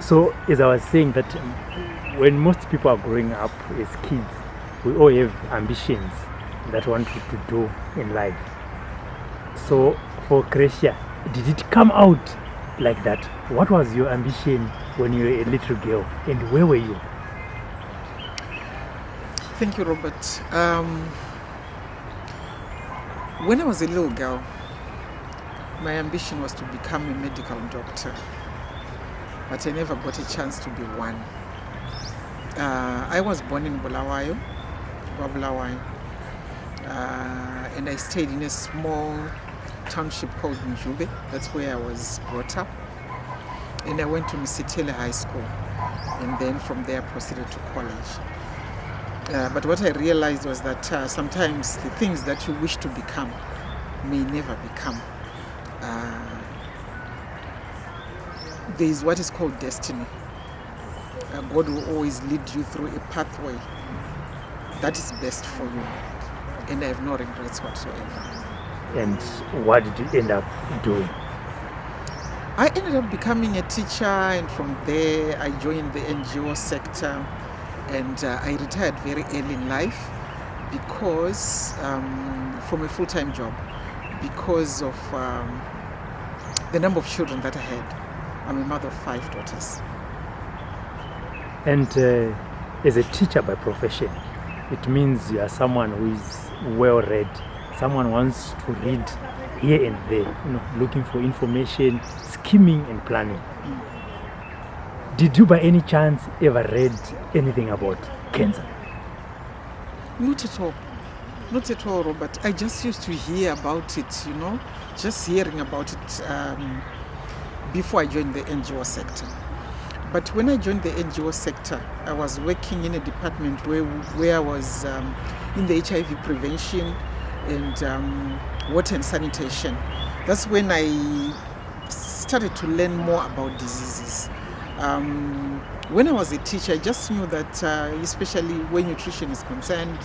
So, as I was saying, that when most people are growing up as kids, we all have ambitions that we want to do in life. So, for Cretia, did it come out like that? What was your ambition when you were a little girl, and where were you? Thank you, Robert. When I was a little girl, my ambition was to become a medical doctor, but I never got a chance to be one. I was born in Bulawayo, and I stayed in a small township called Njube. That's where I was brought up. And I went to Misitele High School, and then from there proceeded to college. But what I realized was that sometimes the things that you wish to become may never become. There is what is called destiny. God will always lead you through a pathway that is best for you. And I have no regrets whatsoever. And what did you end up doing? I ended up becoming a teacher, and from there I joined the NGO sector, and I retired very early in life because from a full-time job, because of the number of children that I had. I'm a mother of 5 daughters. And as a teacher by profession, it means you are someone who is well-read. Someone wants to read here and there, looking for information, scheming and planning. Did you by any chance ever read anything about cancer? Not at all. Not at all, Robert. I just used to hear about it, just hearing about it before I joined the NGO sector. But when I joined the NGO sector, I was working in a department where I was in the HIV prevention and water and sanitation. That's when I started to learn more about diseases. When I was a teacher, I just knew that especially when nutrition is concerned,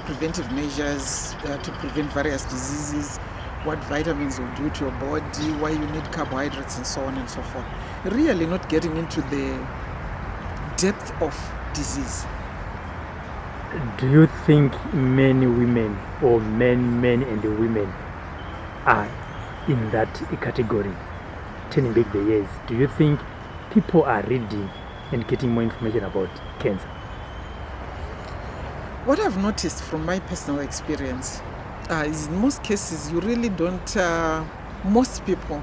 preventive measures to prevent various diseases, what vitamins will do to your body, why you need carbohydrates and so on and so forth. Really not getting into the depth of disease. Do you think many women or men and women are in that category, turning back the years? Do you think people are reading and getting more information about cancer? What I've noticed from my personal experience is in most cases you really don't, most people,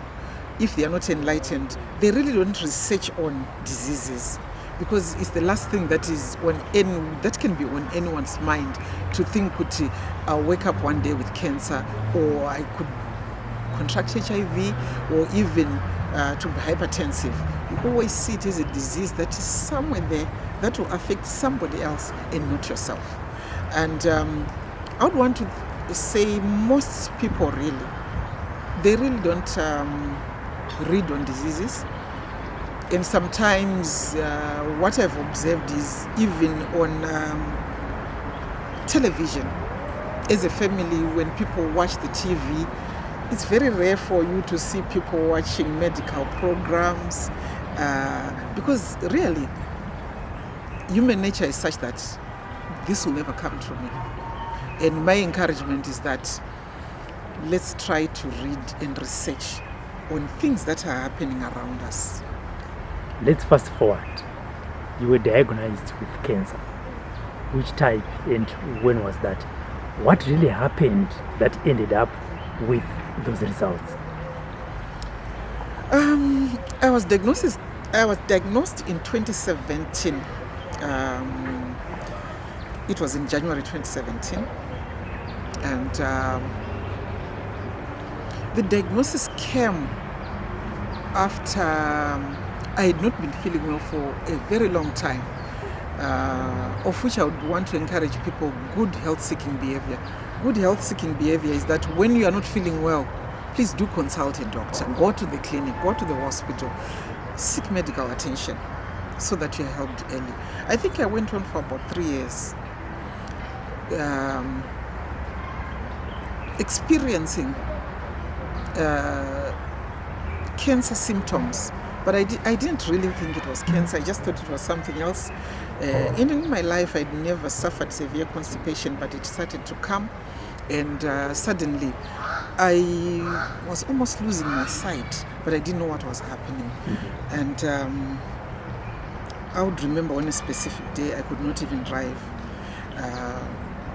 if they are not enlightened, they really don't research on diseases, because it's the last thing that is that can be on anyone's mind, to think, I'll wake up one day with cancer, or I could contract HIV, or even to be hypertensive. You always see it as a disease that is somewhere there that will affect somebody else and not yourself. And I would want to say most people they really don't read on diseases. And sometimes what I've observed is even on television, as a family, when people watch the TV, it's very rare for you to see people watching medical programs because really human nature is such that this will never come to me. And my encouragement is that let's try to read and research on things that are happening around us. Let's fast forward. You were diagnosed with cancer. Which type and when was that? What really happened that ended up with those results? I was diagnosed in 2017. It was in January 2017. And the diagnosis came after I had not been feeling well for a very long time, of which I would want to encourage people good health-seeking behavior. Good health-seeking behavior is that when you are not feeling well, please do consult a doctor, go to the clinic, go to the hospital, seek medical attention so that you are helped early. I think I went on for about 3 years experiencing cancer symptoms But I didn't really think it was cancer. I just thought it was something else. In my life, I'd never suffered severe constipation, but it started to come. And suddenly, I was almost losing my sight, but I didn't know what was happening. And I would remember on a specific day, I could not even drive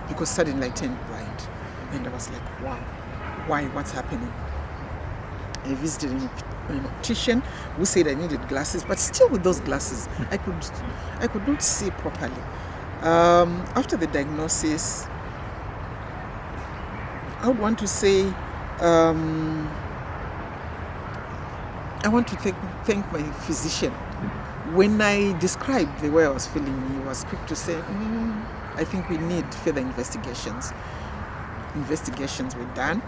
because suddenly I turned blind. And I was like, wow, why? What's happening? I visited an optician who said I needed glasses, but still with those glasses, I could not see properly. After the diagnosis, I would want to say, I want to thank my physician. When I described the way I was feeling, he was quick to say, I think we need further investigations. Investigations were done,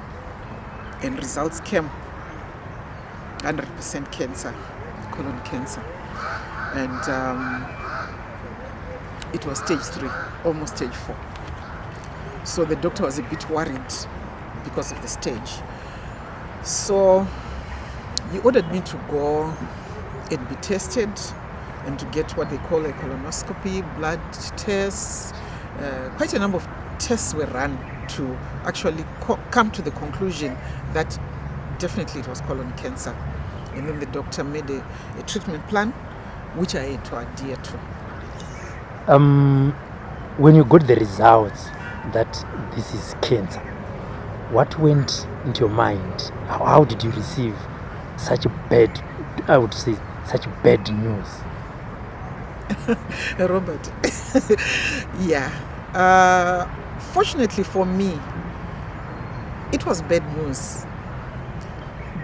and results came. 100% cancer, colon cancer. And it was stage 3, almost stage 4. So the doctor was a bit worried because of the stage. So he ordered me to go and be tested and to get what they call a colonoscopy, blood tests. Quite a number of tests were run to actually come to the conclusion that definitely it was colon cancer. And then the doctor made a treatment plan, which I had to adhere to. When you got the results that this is cancer, what went into your mind? How did you receive such bad, I would say, such bad news? Robert, yeah. Fortunately for me, it was bad news.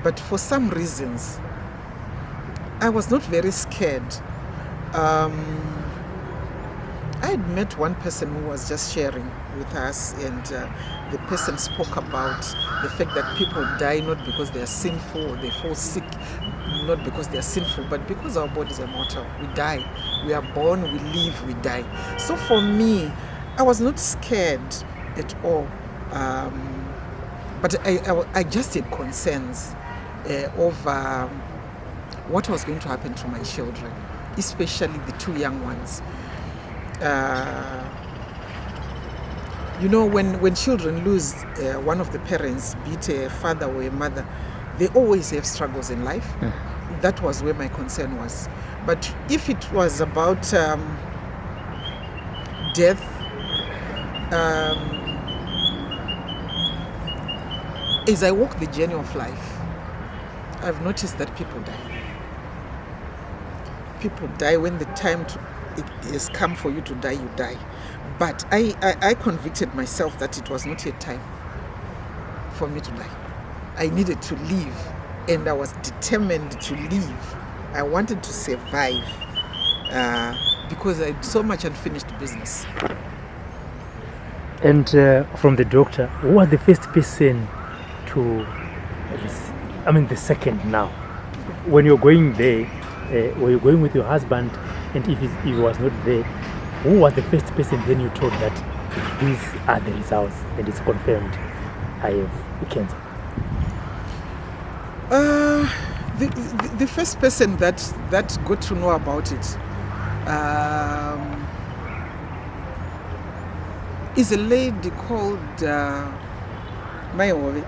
But for some reasons, I was not very scared. I had met one person who was just sharing with us, and the person spoke about the fact that people die not because they are sinful or they fall sick, not because they are sinful, but because our bodies are mortal. We die. We are born, we live, we die. So for me, I was not scared at all. But I just had concerns over what was going to happen to my children, especially the 2 young ones. When children lose one of the parents, be it a father or a mother, they always have struggles in life. That was where my concern was. But if it was about death, as I walk the journey of life, I've noticed that people die. People die when the time it has come for you to die, you die. But I convicted myself that it was not yet time for me to die. I needed to live, and I was determined to live. I wanted to survive because I had so much unfinished business. And from the doctor, who was the first person to, the second now? When you're going there, were you going with your husband, and if he was not there, who was the first person then you told that these are the results and it's confirmed I have cancer? The first person that got to know about it is a lady called Mayove.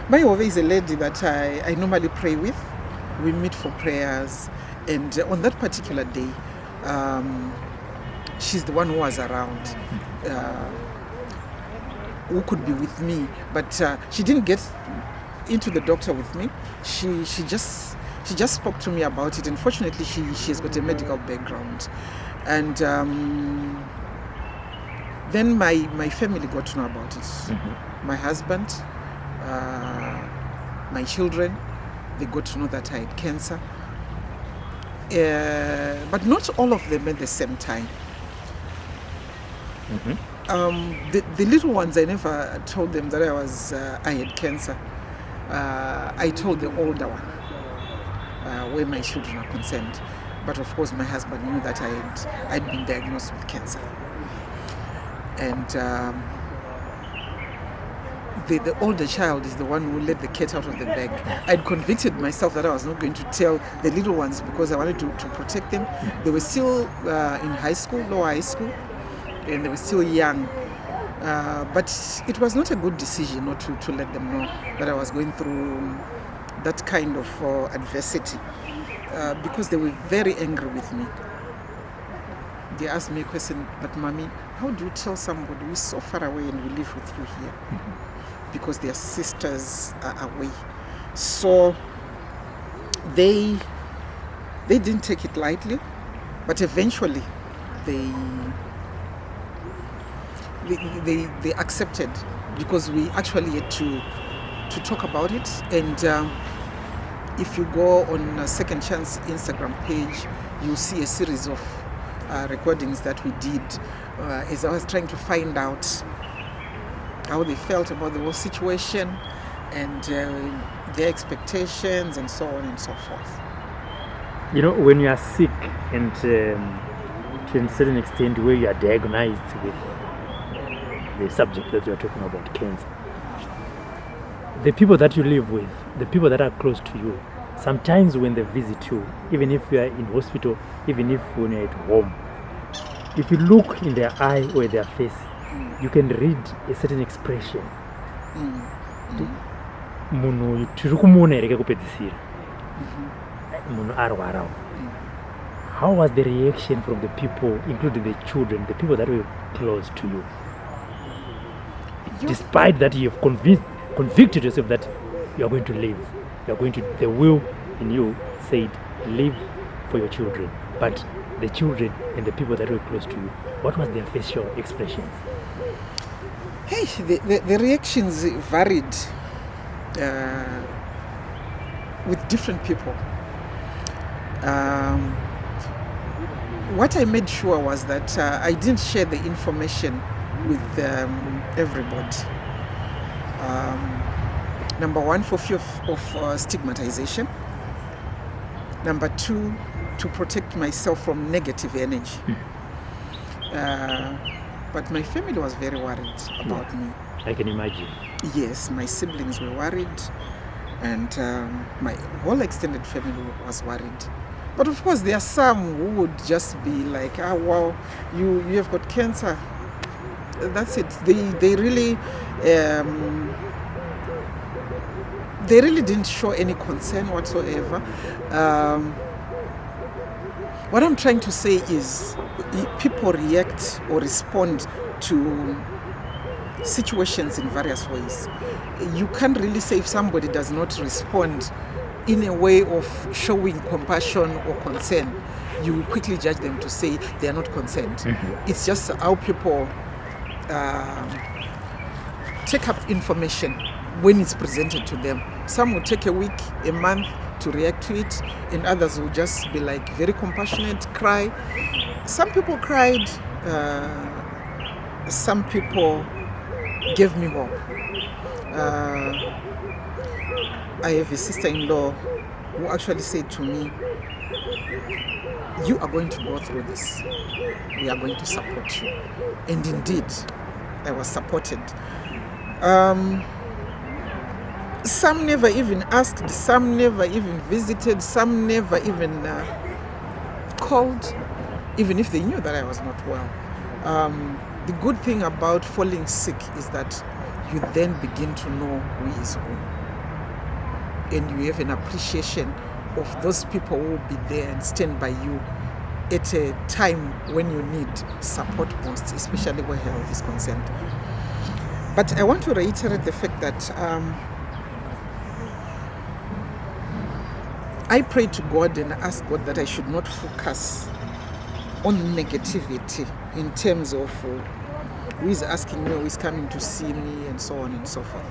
Mayove is a lady that I normally pray with. We meet for prayers, and on that particular day, she's the one who was around, who could be with me, but she didn't get into the doctor with me. She just spoke to me about it. Unfortunately, she's got a medical background, and then my family got to know about it. My husband, my children, they got to know that I had cancer. But not all of them at the same time. The little ones, I never told them that I had cancer. I told the older one where my children are concerned. But of course, my husband knew that I'd been diagnosed with cancer. And the older child is the one who let the cat out of the bag. I'd convicted myself that I was not going to tell the little ones because I wanted to protect them. They were still in high school, lower high school, and they were still young. But it was not a good decision not to let them know that I was going through that kind of adversity because they were very angry with me. They asked me a question, but mommy, how do you tell somebody who is so far away and we live with you here? Because their sisters are away. So they didn't take it lightly, but eventually they accepted because we actually had to talk about it. And if you go on Second Chance Instagram page, you'll see a series of recordings that we did as I was trying to find out how they felt about the whole situation and their expectations and so on and so forth. You know, when you are sick and to a certain extent where you are diagnosed with the subject that you are talking about, cancer, the people that you live with, the people that are close to you, sometimes when they visit you, even if you are in hospital, even if when you're at home, if you look in their eye or their face, you can read a certain expression. Munhu tiri kumuona here kupedzisira. Munhu arwara. How was the reaction from the people, including the children, the people that were close to you? Despite that you have convicted yourself that you are going to live, you are going to, the will in you said live for your children, but the children and the people that were close to you, what was their facial expressions? Hey, the reactions varied with different people. What I made sure was that I didn't share the information with everybody. Number one, for fear of stigmatization. Number two, to protect myself from negative energy. But my family was very worried about me. I can imagine. Yes, my siblings were worried, and my whole extended family was worried. But of course, there are some who would just be like, "Ah, wow, you have got cancer." That's it. They really didn't show any concern whatsoever. What I'm trying to say is people react or respond to situations in various ways. You can't really say if somebody does not respond in a way of showing compassion or concern, you will quickly judge them to say they are not concerned. It's just how people take up information when it's presented to them. Some will take a week, a month to react to it, and others will just be like very compassionate, cry. Some people cried, some people gave me hope. I have a sister-in-law who actually said to me, "You are going to go through this. We are going to support you." And indeed, I was supported. Some never even asked, some never even visited, some never even called, even if they knew that I was not well. The good thing about falling sick is that you then begin to know who is who. And you have an appreciation of those people who will be there and stand by you at a time when you need support most, especially where health is concerned. But I want to reiterate the fact that I pray to God and ask God that I should not focus on negativity in terms of who is asking me, who is coming to see me, and so on and so forth.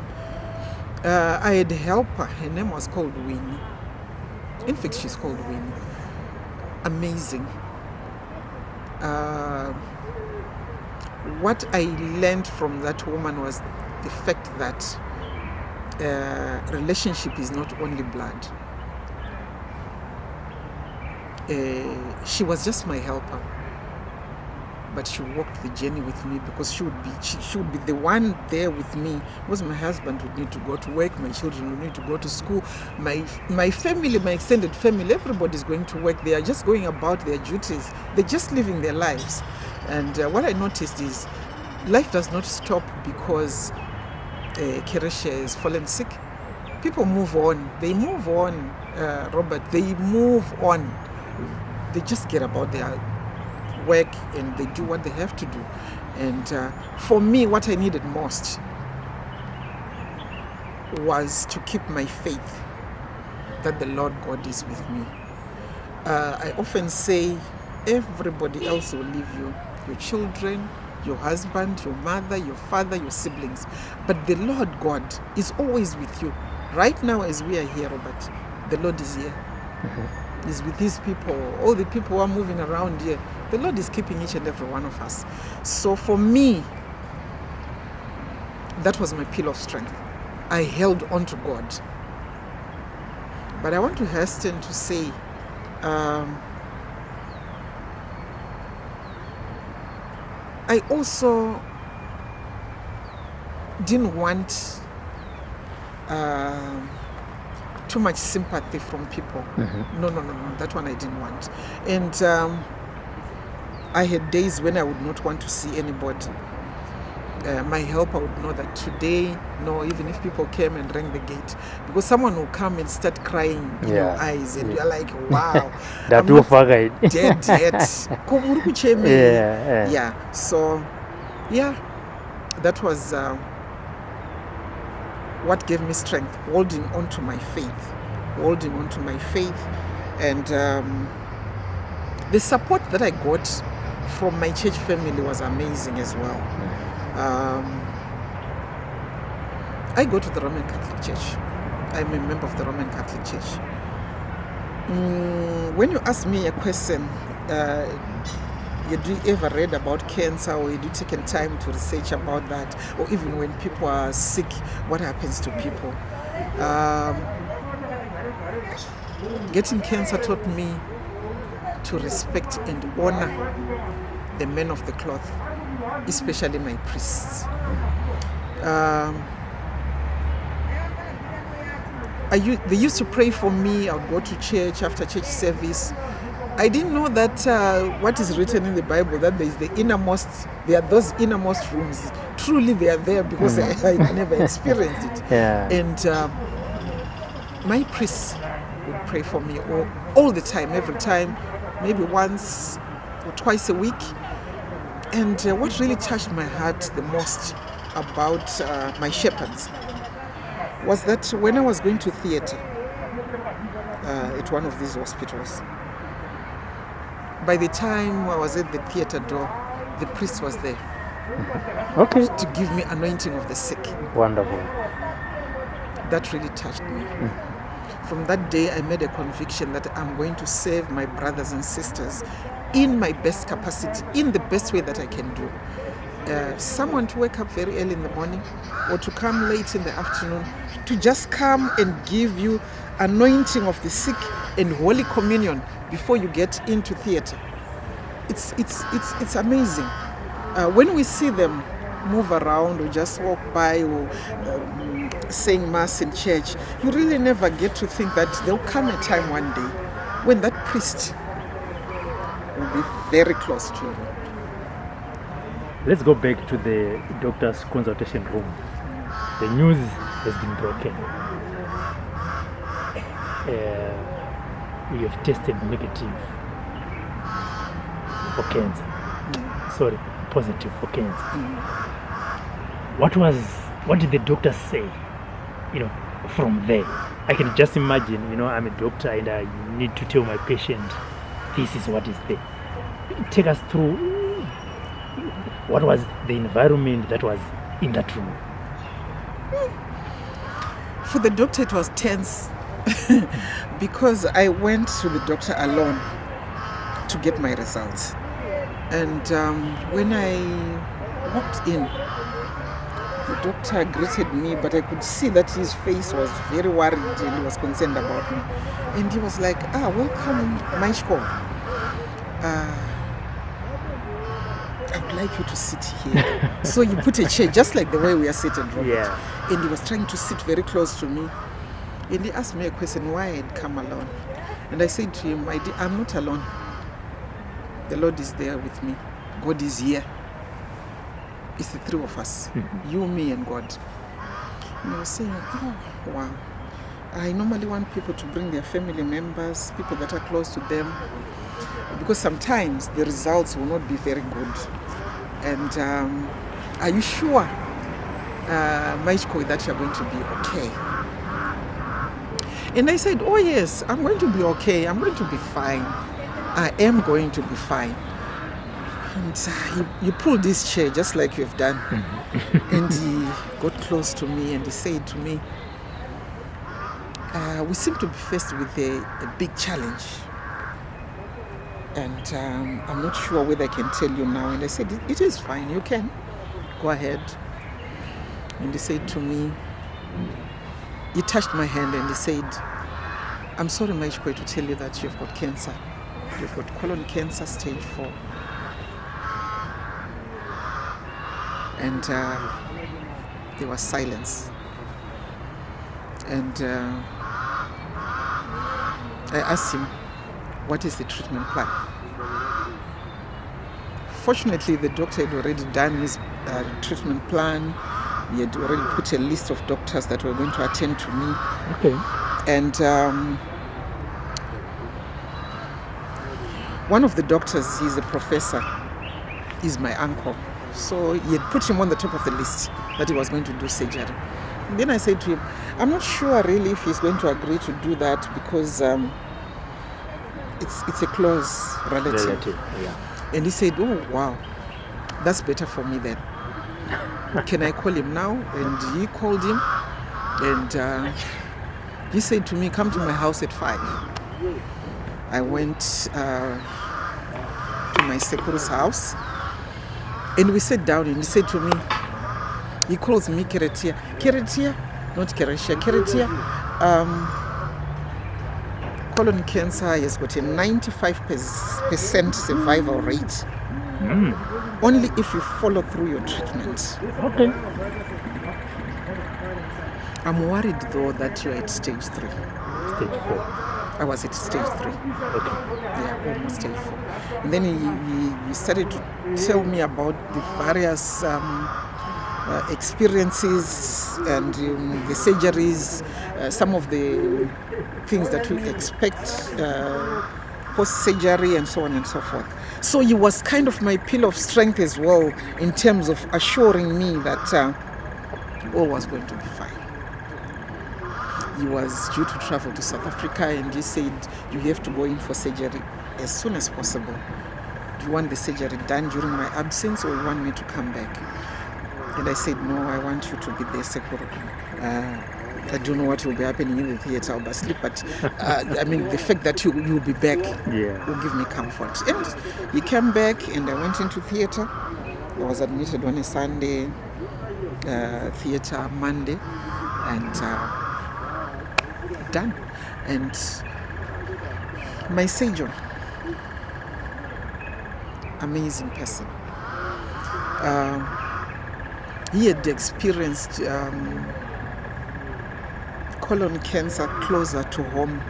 I had a helper, her name was called Winnie. In fact, she's called Winnie. Amazing. What I learned from that woman was the fact that relationship is not only blood. She was just my helper. but she walked the journey with me because she would be the one there with me, because my husband would need to go to work, my children would need to go to school, my family, my extended family, everybody's going to work. They are just going about their duties. They're just living their lives. And what I noticed is life does not stop because Keresha is fallen sick. People move on. They move on, Robert. They move on. They just get about their work and they do what they have to do. And for me, what I needed most was to keep my faith that the Lord God is with me. I often say everybody else will leave you, your children, your husband, your mother, your father, your siblings, but the Lord God is always with you. Right now as we are here, Robert, the Lord is here. He's with his people, all the people who are moving around here. The Lord is keeping each and every one of us. So for me, that was my pillar of strength. I held on to God. But I want to hasten to say, I also didn't want too much sympathy from people. No, that one I didn't want. And I had days when I would not want to see anybody. My helper would know that today, no, even if people came and rang the gate, because someone will come and start crying in your eyes, and you're like, wow, that I'm not dead yet. Yeah. So, yeah, that was what gave me strength, holding on to my faith, and the support that I got from my church family was amazing as well. I go to the Roman Catholic Church. I'm a member of the Roman Catholic Church. When you ask me a question, do you ever read about cancer, or you do taken time to research about that, or even when people are sick, what happens to people? Getting cancer taught me to respect and honor the men of the cloth, especially my priests. They used to pray for me. I would go to church after church service. I didn't know that what is written in the Bible, that there is there are those innermost rooms. Truly they are there, because I never experienced it. Yeah. And my priests would pray for me all the time, every time, maybe once or twice a week. And what really touched my heart the most about my shepherds was that when I was going to theater at one of these hospitals, by the time I was at the theater door, the priest was there. Okay. To give me anointing of the sick. Wonderful. That really touched me. From that day, I made a conviction that I'm going to serve my brothers and sisters in my best capacity, in the best way that I can do. Someone to wake up very early in the morning, or to come late in the afternoon, to just come and give you anointing of the sick and Holy Communion before you get into theater. It's amazing. When we see them move around or just walk by, or saying mass in church, you really never get to think that there'll come a time one day when that priest will be very close to you. Let's go back to the doctor's consultation room. The news has been broken. You have tested negative for cancer. Sorry, positive for cancer. What did the doctor say? From there, I can just imagine. I'm a doctor and I need to tell my patient, this is what is there. Take us through. What was the environment that was in that room? For the doctor, it was tense because I went to the doctor alone to get my results. And when I walked in, the doctor greeted me, but I could see that his face was very worried and he was concerned about me. And he was like, welcome, my Chikowe. I would like you to sit here. So he put a chair just like the way we are sitting, Robert. Yeah. And he was trying to sit very close to me. And he asked me a question, why I had come alone. And I said to him, I'm not alone. The Lord is there with me. God is here. It's the three of us. You, me, and God. And I was saying, oh, wow. I normally want people to bring their family members, people that are close to them, because sometimes the results will not be very good. And are you sure, my Chikowe, that you're going to be okay? And I said, oh yes, I'm going to be okay. I'm going to be fine. I am going to be fine. And you pulled this chair just like you've done. And he got close to me and he said to me, we seem to be faced with a big challenge. And I'm not sure whether I can tell you now. And I said, it is fine, you can. Go ahead. And he said to me, he touched my hand and he said, I'm sorry, my Chikowe, to tell you that you've got cancer. You've got colon cancer, stage 4. And there was silence. And I asked him, what is the treatment plan? Fortunately, the doctor had already done his treatment plan. He had already put a list of doctors that were going to attend to me. Okay. And one of the doctors, he's a professor, is my uncle. So he had put him on the top of the list that he was going to do surgery. And then I said to him, I'm not sure really if he's going to agree to do that because it's a close relative. Yeah. And he said, oh, wow, that's better for me then. Can I call him now? And he called him and he said to me, come to my house at 5. I went to my Sekuru's house and we sat down and he said to me, he calls me Keretia, not Keretia, Keretia. Colon cancer has got a 95% survival rate. Only if you follow through your treatment. Okay. I'm worried though that you're at stage 3. Stage 4. I was at stage 3. Okay. Yeah, almost stage 4. And then he started to tell me about the various experiences and the surgeries, some of the things that we expect post-surgery and so on and so forth. So he was kind of my pillar of strength as well in terms of assuring me that all was going to be fine. He was due to travel to South Africa and he said, you have to go in for surgery as soon as possible. Do you want the surgery done during my absence or you want me to come back? And I said, no, I want you to be there, Sekuru. I don't know what will be happening in the theater or sleep, but I mean, the fact that you'll be back will give me comfort. And he came back and I went into theater. I was admitted on a Sunday, theater Monday, and done. And my surgeon, amazing person. He had experienced colon cancer closer to home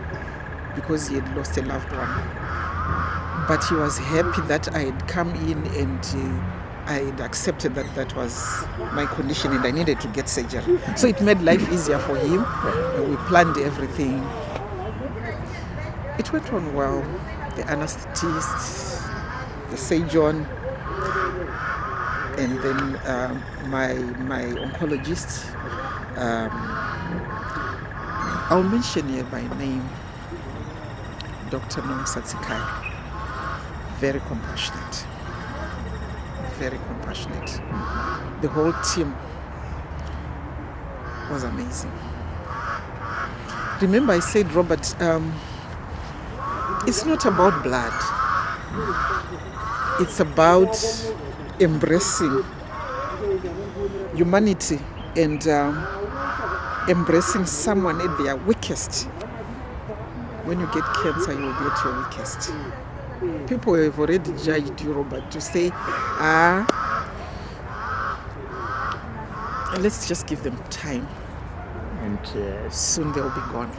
because he had lost a loved one. But he was happy that I had come in and I had accepted that that was my condition and I needed to get surgery. So it made life easier for him. And we planned everything. It went on well. The anesthetist, the surgeon, and then my oncologist. I'll mention here by name Dr. Nomsatsikai. Very compassionate. Very compassionate. The whole team was amazing. Remember I said, Robert, it's not about blood. It's about embracing humanity and embracing someone at their weakest. When you get cancer, you will be at your weakest. People have already judged you, Robert, to say, let's just give them time. And soon they'll be gone.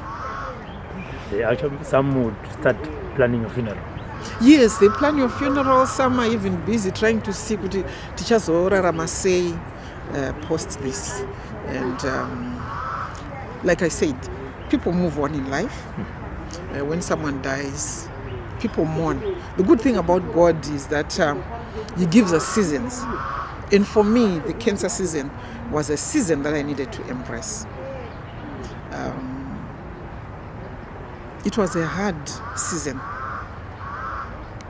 Some would start planning a funeral. Yes, they plan your funeral. Some are even busy trying to see what teachers or Ramasei post this. And like I said, people move on in life. When someone dies, people mourn. The good thing about God is that He gives us seasons. And for me, the cancer season was a season that I needed to embrace. It was a hard season.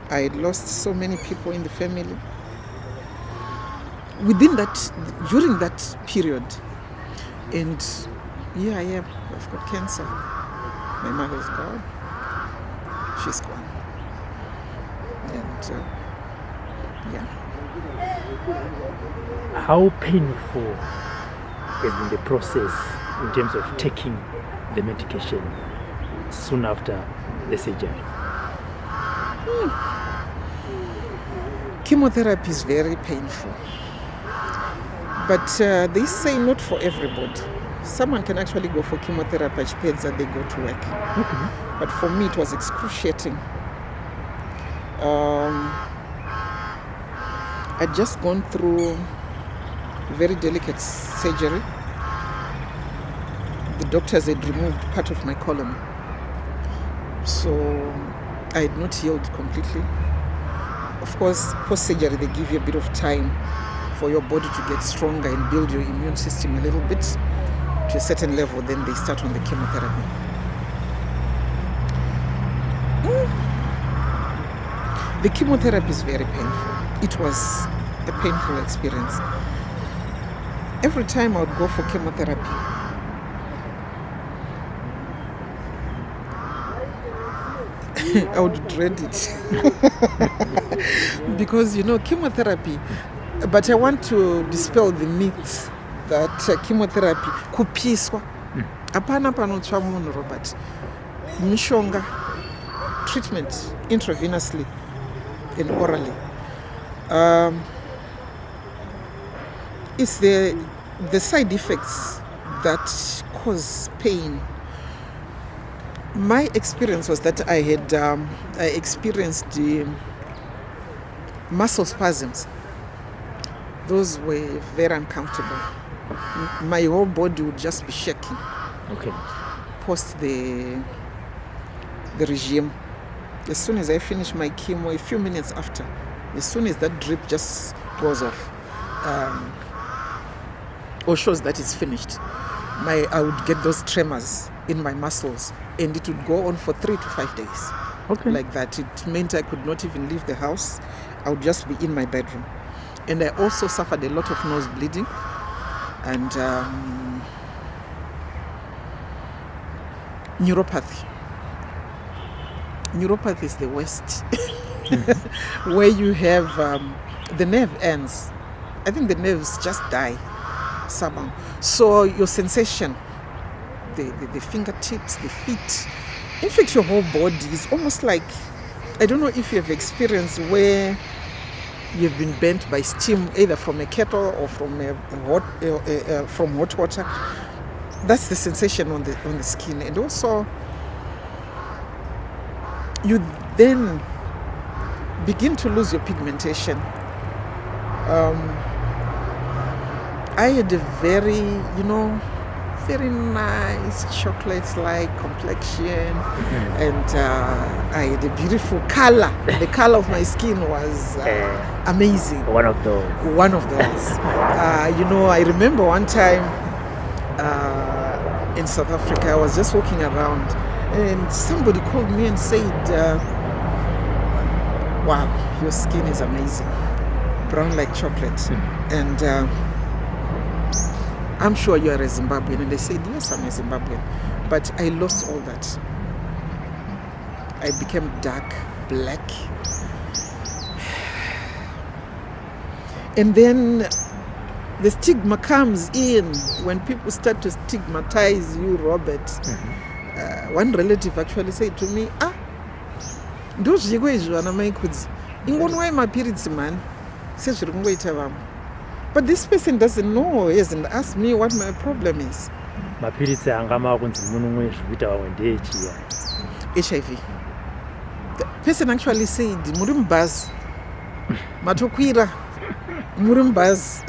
I had lost so many people in the family. During that period, and here I am, I've got cancer. My mother's gone. She's gone. And How painful has been the process in terms of taking the medication soon after the surgery? Chemotherapy is very painful. But they say not for everybody. Someone can actually go for chemotherapy, which pays that they go to work. Okay. But for me, it was excruciating. I'd just gone through very delicate surgery. The doctors had removed part of my colon. So I had not healed completely. Of course, post-surgery, they give you a bit of time for your body to get stronger and build your immune system a little bit to a certain level. Then they start on the chemotherapy. The chemotherapy is very painful. It was a painful experience. Every time I would go for chemotherapy, I would dread it. Because, chemotherapy, but I want to dispel the myth that chemotherapy, kupiswa, apana panotsva munhu, Robert. Mishonga, treatment intravenously and orally. It's the side effects that cause pain. My experience was that I experienced the muscle spasms. Those were very uncomfortable. My whole body would just be shaking. Okay. Post the regime. As soon as I finish my chemo, a few minutes after, as soon as that drip just goes off, or shows that it's finished, I would get those tremors in my muscles, and it would go on for 3 to 5 days. Okay. Like that. It meant I could not even leave the house. I would just be in my bedroom. And I also suffered a lot of nose bleeding. And neuropathy. Neuropathy is the worst. Where you have the nerve ends. I think the nerves just die somehow. So your sensation, the fingertips, the feet, in fact your whole body is almost like, I don't know if you have experienced where you've been burnt by steam, either from a kettle or from hot water. That's the sensation on the skin. And also you then begin to lose your pigmentation. I had a very nice chocolate-like complexion, and I had a beautiful color. The color of my skin was amazing. One of those. I remember one time in South Africa, I was just walking around, and somebody called me and said, wow, your skin is amazing, brown like chocolate. And I'm sure you are a Zimbabwean. And they said, yes, I'm a Zimbabwean. But I lost all that. I became dark, black. And then the stigma comes in when people start to stigmatize you, Robert. One relative actually said to me, ndozviko izvo vana maikudzi ingonwai mapirits man sezviri kungoita vamwe. But this person doesn't know, he hasn't asked me what my problem is. Mapiritsi anga makunzi munumwe zvikuita vamwe ndechiya. HIV. The person actually said muri mubhazi matokwira muri mubhazi.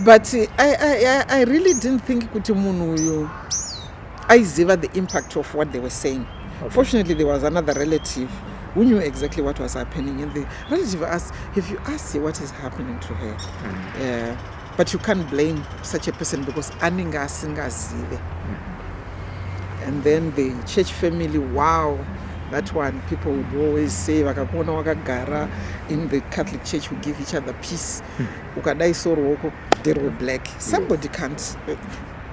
But I really didn't think kuti munhu uyu aiziva the impact of what they were saying. Okay. Fortunately, there was another relative who knew exactly what was happening, and the relative asked, "Have you asked her what is happening to her?" But you can't blame such a person because aninga asingazive. And then the church family, wow, that one, people would always say, "Vakakona wakagara in the Catholic Church who give each other peace. Ukadai soroko, they were black. Somebody can't.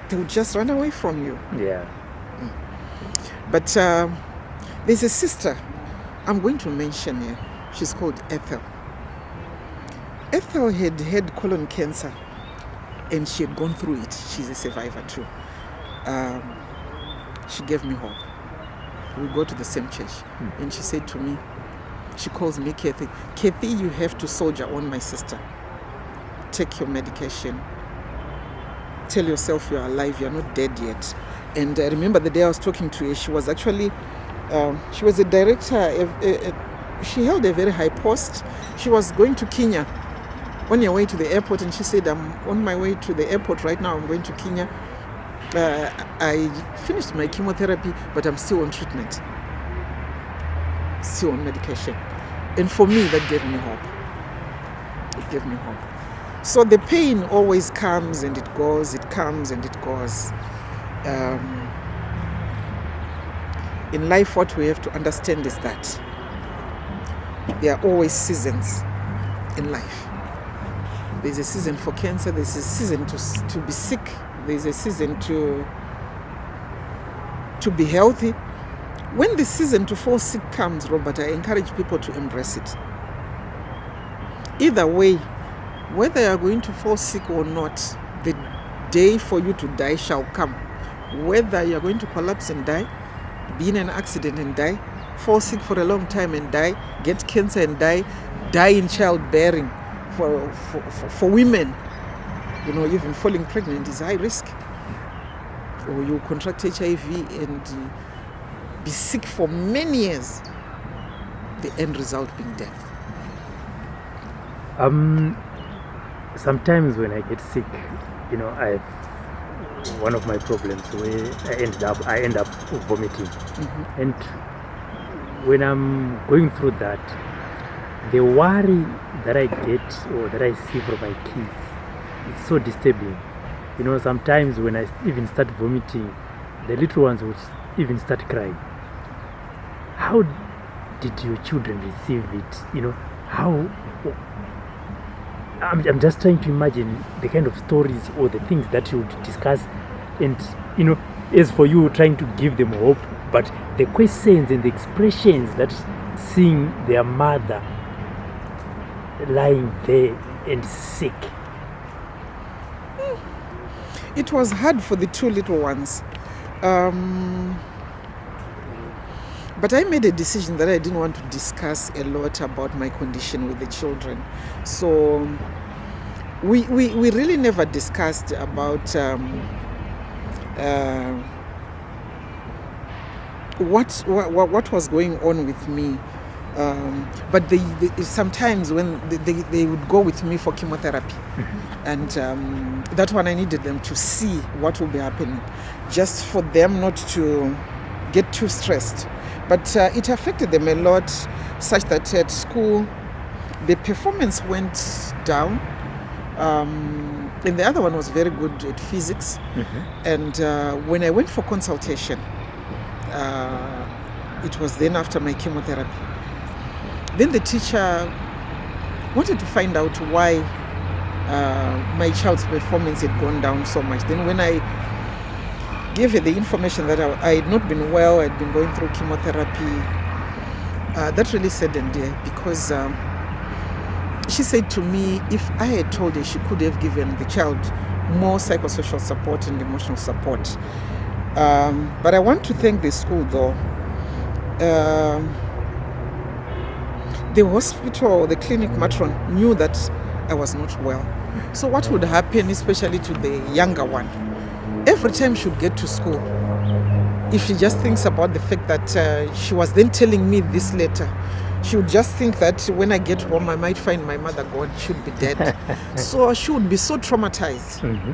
They would just run away from you." Yeah. But there's a sister I'm going to mention here. She's called Ethel. Ethel had colon cancer, and she had gone through it. She's a survivor too. She gave me hope. We go to the same church, and she said to me, she calls me Kathy. Kathy, you have to soldier on, my sister. Take your medication. Tell yourself you're alive, you're not dead yet. And I remember the day I was talking to her, she was actually, she was a director, she held a very high post. She was going to Kenya on your way to the airport, and she said, "I'm on my way to the airport right now, I'm going to Kenya. I finished my chemotherapy, but I'm still on treatment, still on medication." And for me, that gave me hope. It gave me hope. So the pain always comes and it goes, it comes and it goes. In life, what we have to understand is that there are always seasons in life. There's a season for cancer, there's a season to be sick, there's a season to be healthy. When the season to fall sick comes, Robert, I encourage people to embrace it. Either way, whether you're going to fall sick or not, the day for you to die shall come. Whether you're going to collapse and die, be in an accident and die, fall sick for a long time and die, get cancer and die in childbearing. For women, even falling pregnant is high risk. Or you contract HIV and be sick for many years, the end result being death. Sometimes when I get sick, one of my problems where I end up vomiting. And when I'm going through that, the worry that I get or that I see from my kids is so disturbing. Sometimes when I even start vomiting, the little ones would even start crying. How did your children receive it? How? I'm just trying to imagine the kind of stories or the things that you would discuss, and as for you trying to give them hope, but the questions and the expressions that seeing their mother lying there and sick. It was hard for the two little ones. But I made a decision that I didn't want to discuss a lot about my condition with the children. So we really never discussed about what was going on with me. But they sometimes when they would go with me for chemotherapy, and that one I needed them to see what will be happening, just for them not to get too stressed. But it affected them a lot, such that at school the performance went down. And the other one was very good at physics. And when I went for consultation, it was then after my chemotherapy. Then the teacher wanted to find out why my child's performance had gone down so much. Then when I gave her the information that I had not been well, I'd been going through chemotherapy, that really saddened her, because she said to me, if I had told her, she could have given the child more psychosocial support and emotional support. But I want to thank the school though. the hospital, the clinic matron knew that I was not well. So what would happen, especially to the younger one, every time she would get to school, if she just thinks about the fact that she was then telling me this letter, she would just think that when I get home, I might find my mother gone, she would be dead. So she would be so traumatized. Mm-hmm.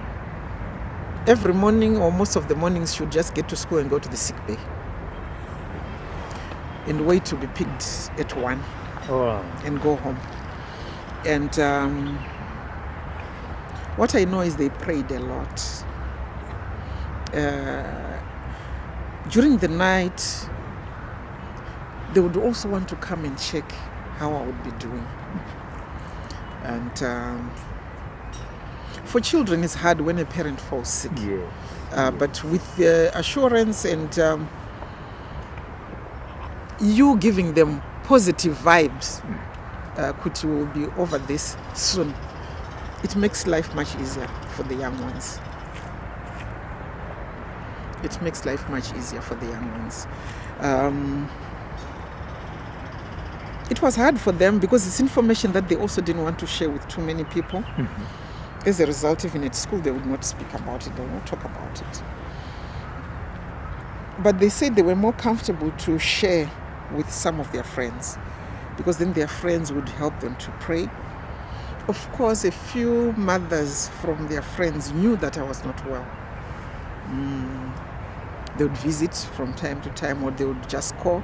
Every morning or most of the mornings, she would just get to school and go to the sick bay and wait to be picked at 1 and go home. And what I know is they prayed a lot. During the night, they would also want to come and check how I would be doing. And for children, it's hard when a parent falls sick. Yeah. But with the assurance and you giving them positive vibes, Kuti will be over this soon. It makes life much easier for the young ones. It makes life much easier for the young ones. It was hard for them because it's information that they also didn't want to share with too many people. Mm-hmm. As a result, even at school, they would not speak about it, they would not talk about it. But they said they were more comfortable to share with some of their friends because then their friends would help them to pray. Of course, a few mothers from their friends knew that I was not well. They would visit from time to time, or they would just call.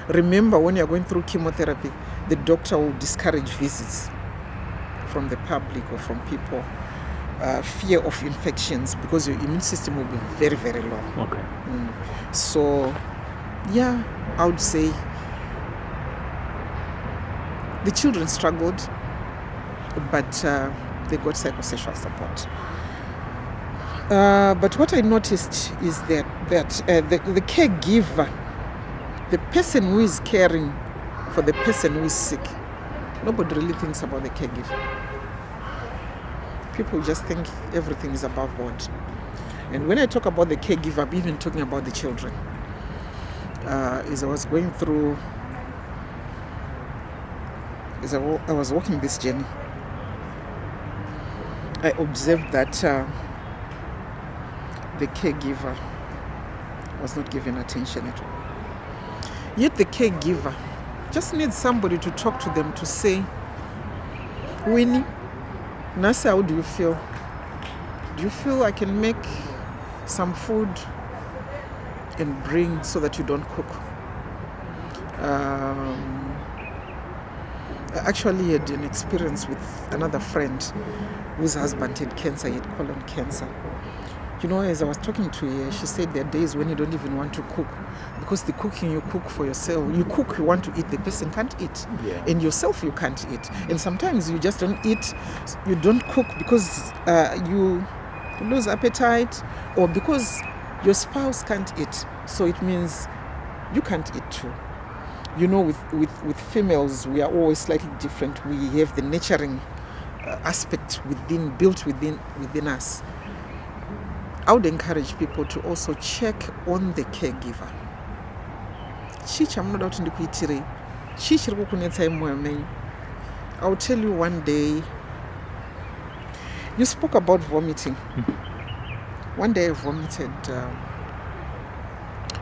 Remember, when you're going through chemotherapy, the doctor will discourage visits from the public or from people. Fear of infections, because your immune system will be very, very low. Okay. So, yeah, I would say the children struggled, but they got psychosocial support. But what I noticed is that the caregiver, the person who is caring for the person who is sick, nobody really thinks about the caregiver. People just think everything is above board. And when I talk about the caregiver, I'm even talking about the children. As I was going through, as I was walking this journey, I observed that the caregiver was not given attention at all. Yet the caregiver just needs somebody to talk to them to say, Winnie, Nasa, how do you feel? Do you feel I can make some food and bring so that you don't cook? I actually had an experience with another friend whose husband had cancer, he had colon cancer. You know, as I was talking to her, she said there are days when you don't even want to cook because the cooking you cook for yourself, you cook, you want to eat, the person can't eat. Yeah. And yourself, you can't eat. And sometimes you just don't eat, you don't cook because you lose appetite or because your spouse can't eat. So it means you can't eat too. You know, with females, we are always slightly different. We have the nurturing aspect built within us. I would encourage people to also check on the caregiver. I'll tell you one day, you spoke about vomiting. One day I vomited,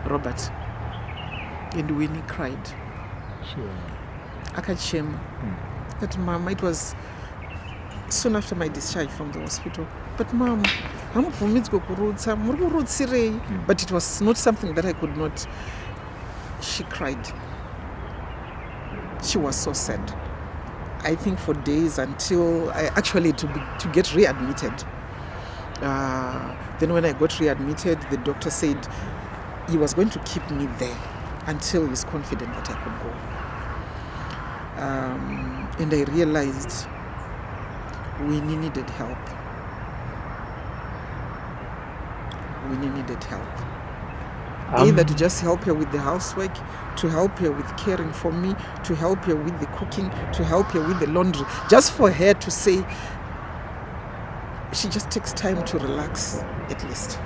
Robert, and Winnie cried. Akachema. That mama, it was soon after my discharge from the hospital. But mom, I'm but it was not something that I could not. She cried. She was so sad. I think for days until I actually to get readmitted. Then when I got readmitted, the doctor said he was going to keep me there until he's confident that I could go. And I realized Winnie needed help. Winnie needed help. Either to just help her with the housework, to help her with caring for me, to help her with the cooking, to help her with the laundry. Just for her to say, she just takes time to relax, at least.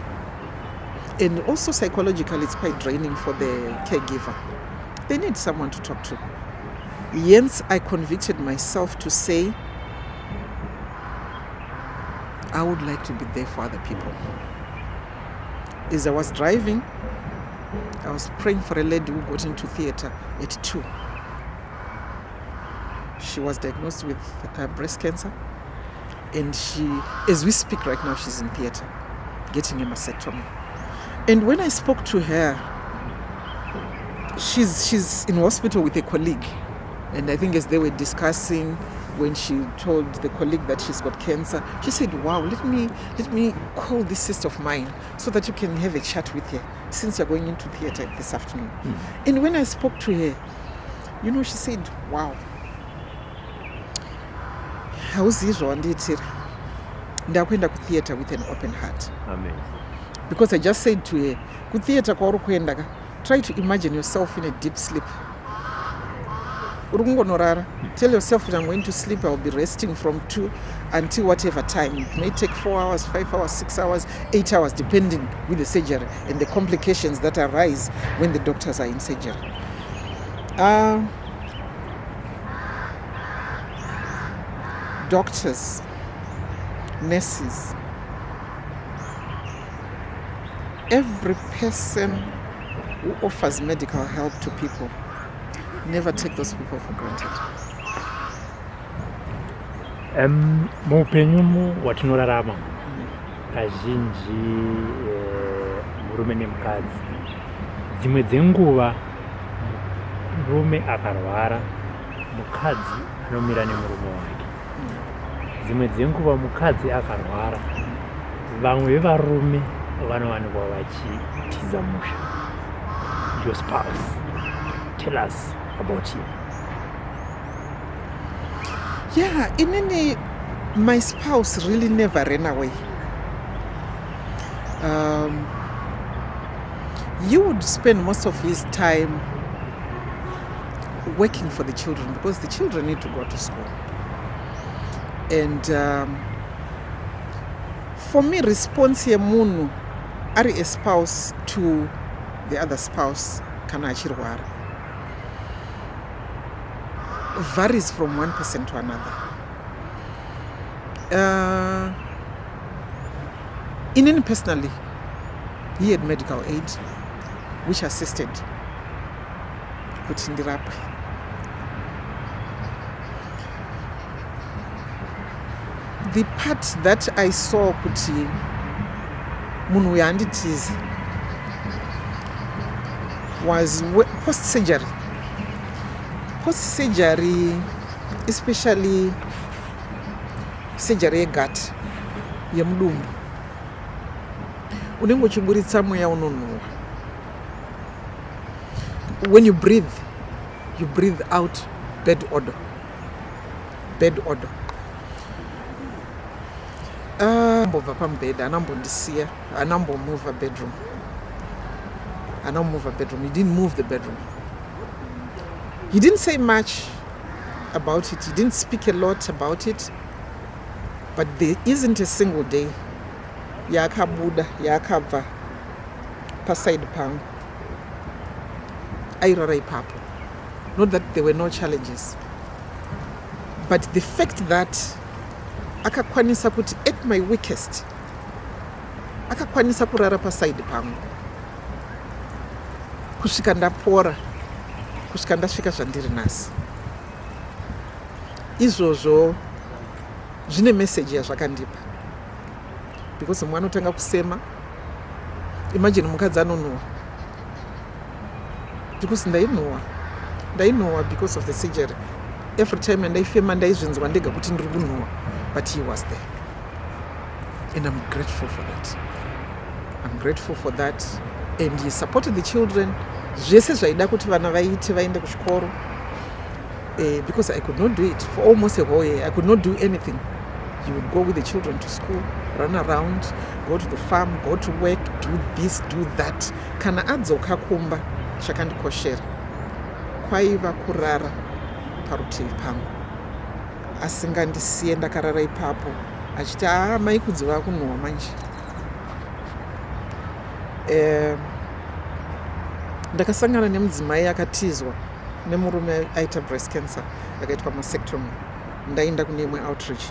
And also psychologically, it's quite draining for the caregiver. They need someone to talk to. Hence, I convicted myself to say, I would like to be there for other people. As I was driving, I was praying for a lady who got into theater at 2. She was diagnosed with breast cancer, and she, as we speak right now, she's in theater, getting a mastectomy. And when I spoke to her, she's in hospital with a colleague, and I think as they were discussing, when she told the colleague that she's got cancer, she said, wow, let me call this sister of mine so that you can have a chat with her since you're going into theater this afternoon. And when I spoke to her, she said, wow, hauzizvo wandiitira ndakuenda kutheater with an open heart. Amen. Because I just said to her, kutheater kwauri kuenda, try to imagine yourself in a deep sleep. Tell yourself that I'm going to sleep, I'll be resting from 2 until whatever time. It may take 4 hours, 5 hours, 6 hours, 8 hours, depending with the surgery and the complications that arise when the doctors are in surgery. Doctors, nurses, every person who offers medical help to people, never take those people for granted. Muupenyu watinorarama kazhinji murume nemukadzi, dzimwe dzenguva murume akarwara mukadzi anomira nemurume wake, dzimwe dzenguva mukadzi akarwara vamwe vevarume vanowanikwa vachitiza musha. Your spouse, tell us about him. Yeah, my spouse really never ran away. He would spend most of his time working for the children because the children need to go to school. And for me, response ya munhu ari a spouse to the other spouse kana achirwara varies from one person to another. In personally, he had medical aid which assisted kuti ndirapwe. The part that I saw kuti munhu uyu handitizi was post-surgery. Post-surgery, especially surgery yegut yemudumbu, unenge uchiburitsa mweya unonuhwa. When you breathe out bad odor. Ambobva pamubhedha anambondisiya, anambomove a bedroom. He didn't move the bedroom. He didn't say much about it. He didn't speak a lot about it. But there isn't a single day yaakabuda yaakabva paside pangu airara ipapo. Not that there were no challenges, but the fact that akakwanisa kuti at my weakest akakwanisa kurara paside pangu kusvika ndapora, kusvika ndasvika zvandiri nhasi. Izvozvo zvine message yazvakandipa, because mwana anotanga kusema. Imagine mukadzi anonuhwa, because ndainhuhwa because of the surgery. Every time ndaifema ndaizvinzwa ndega kuti ndiri kunhuhwa, but he was there, and I'm grateful for that. And he supported the children. Zvese zvaida kuti vana vaite vaende kuchikoro, because I could not do it for almost a whole year. I could not do anything. You would go with the children to school, run around, go to the farm, go to work, do this, do that. Kana adzoka kumba chakandikoshera kwaiva kurara parutivi pangu, asingandisiye ndakarara ipapo achiti mai kudzi vakunhuhwa manje. ndakasangana nemudzimai akatizwa nemurume aita breast cancer akaitwa mastectomy. Ndaenda kune imwe outreach,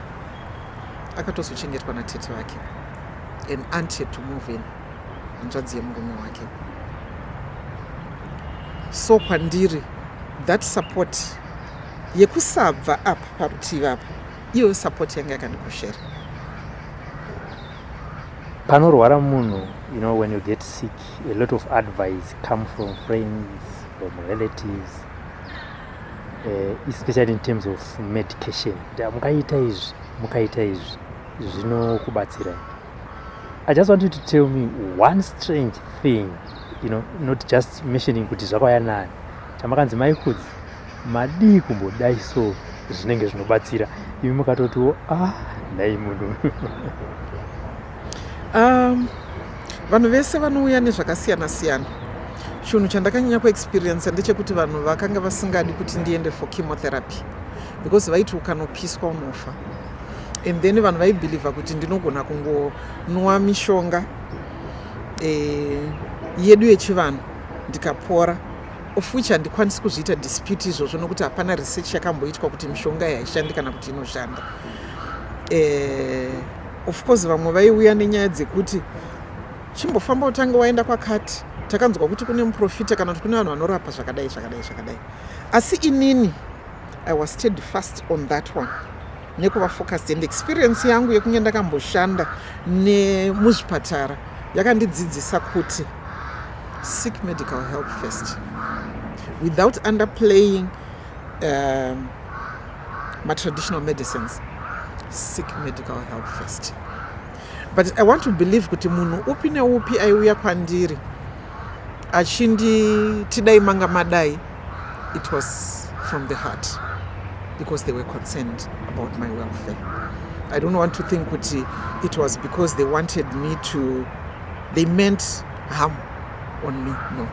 akatozochengetwa natete wake, an auntie had to move in, hanzvadzi yemurume wake. So kwandiri that support yekusabva apa parutivi apa, iyo support yanga yakandikoshera. Panorwara munhu, when you get sick, a lot of advice come from friends, from relatives, especially in terms of medication. Mukaita izvi zvinokubatsirai. I just want you to tell me one strange thing, not just mentioning kuti zvakauya nani. Chamakanzi maikudzi madii kumbodai so zvinenge zvinobatsira. Imi mukatotiwo ndai munhu. Vanhu vese vanouya nezvakasiyana-siyana. Chinhu chandakanyanya kuexperience ndechekuti vanhu vakanga vasingadi kuti ndiende for chemotherapy because vaiti ukanopiswa unofa. And then vanhu vaibhilivha kuti ndinogona kungonwa mishonga yedu yechivanhu ndikapora, of which handikwanisi kuzviita dispute izvozvo nokuti hapana research yakamboitwa kuti mishonga iyi haishandi kana kuti inoshanda. Of course vamwe vaiuya nenyaya dzekuti chimbofamba utanga waenda kwakati, takanzwa kuti kune muprofita kana kuti kune vanhu vanorapa zvakadai. Asi inini I was steadfast on that one, nekuva focused, and experience yangu yekunge ndakamboshanda nemuzvipatara yakandidzidzisa kuti seek medical help first without underplaying my traditional medicines. Seek medical help first. But I want to believe kuti munhu upi neupi aiuya kwandiri achinditidai manga madai, it was from the heart because they were concerned about my welfare. I don't want to think kuti it was because they wanted me to, they meant harm on me. No.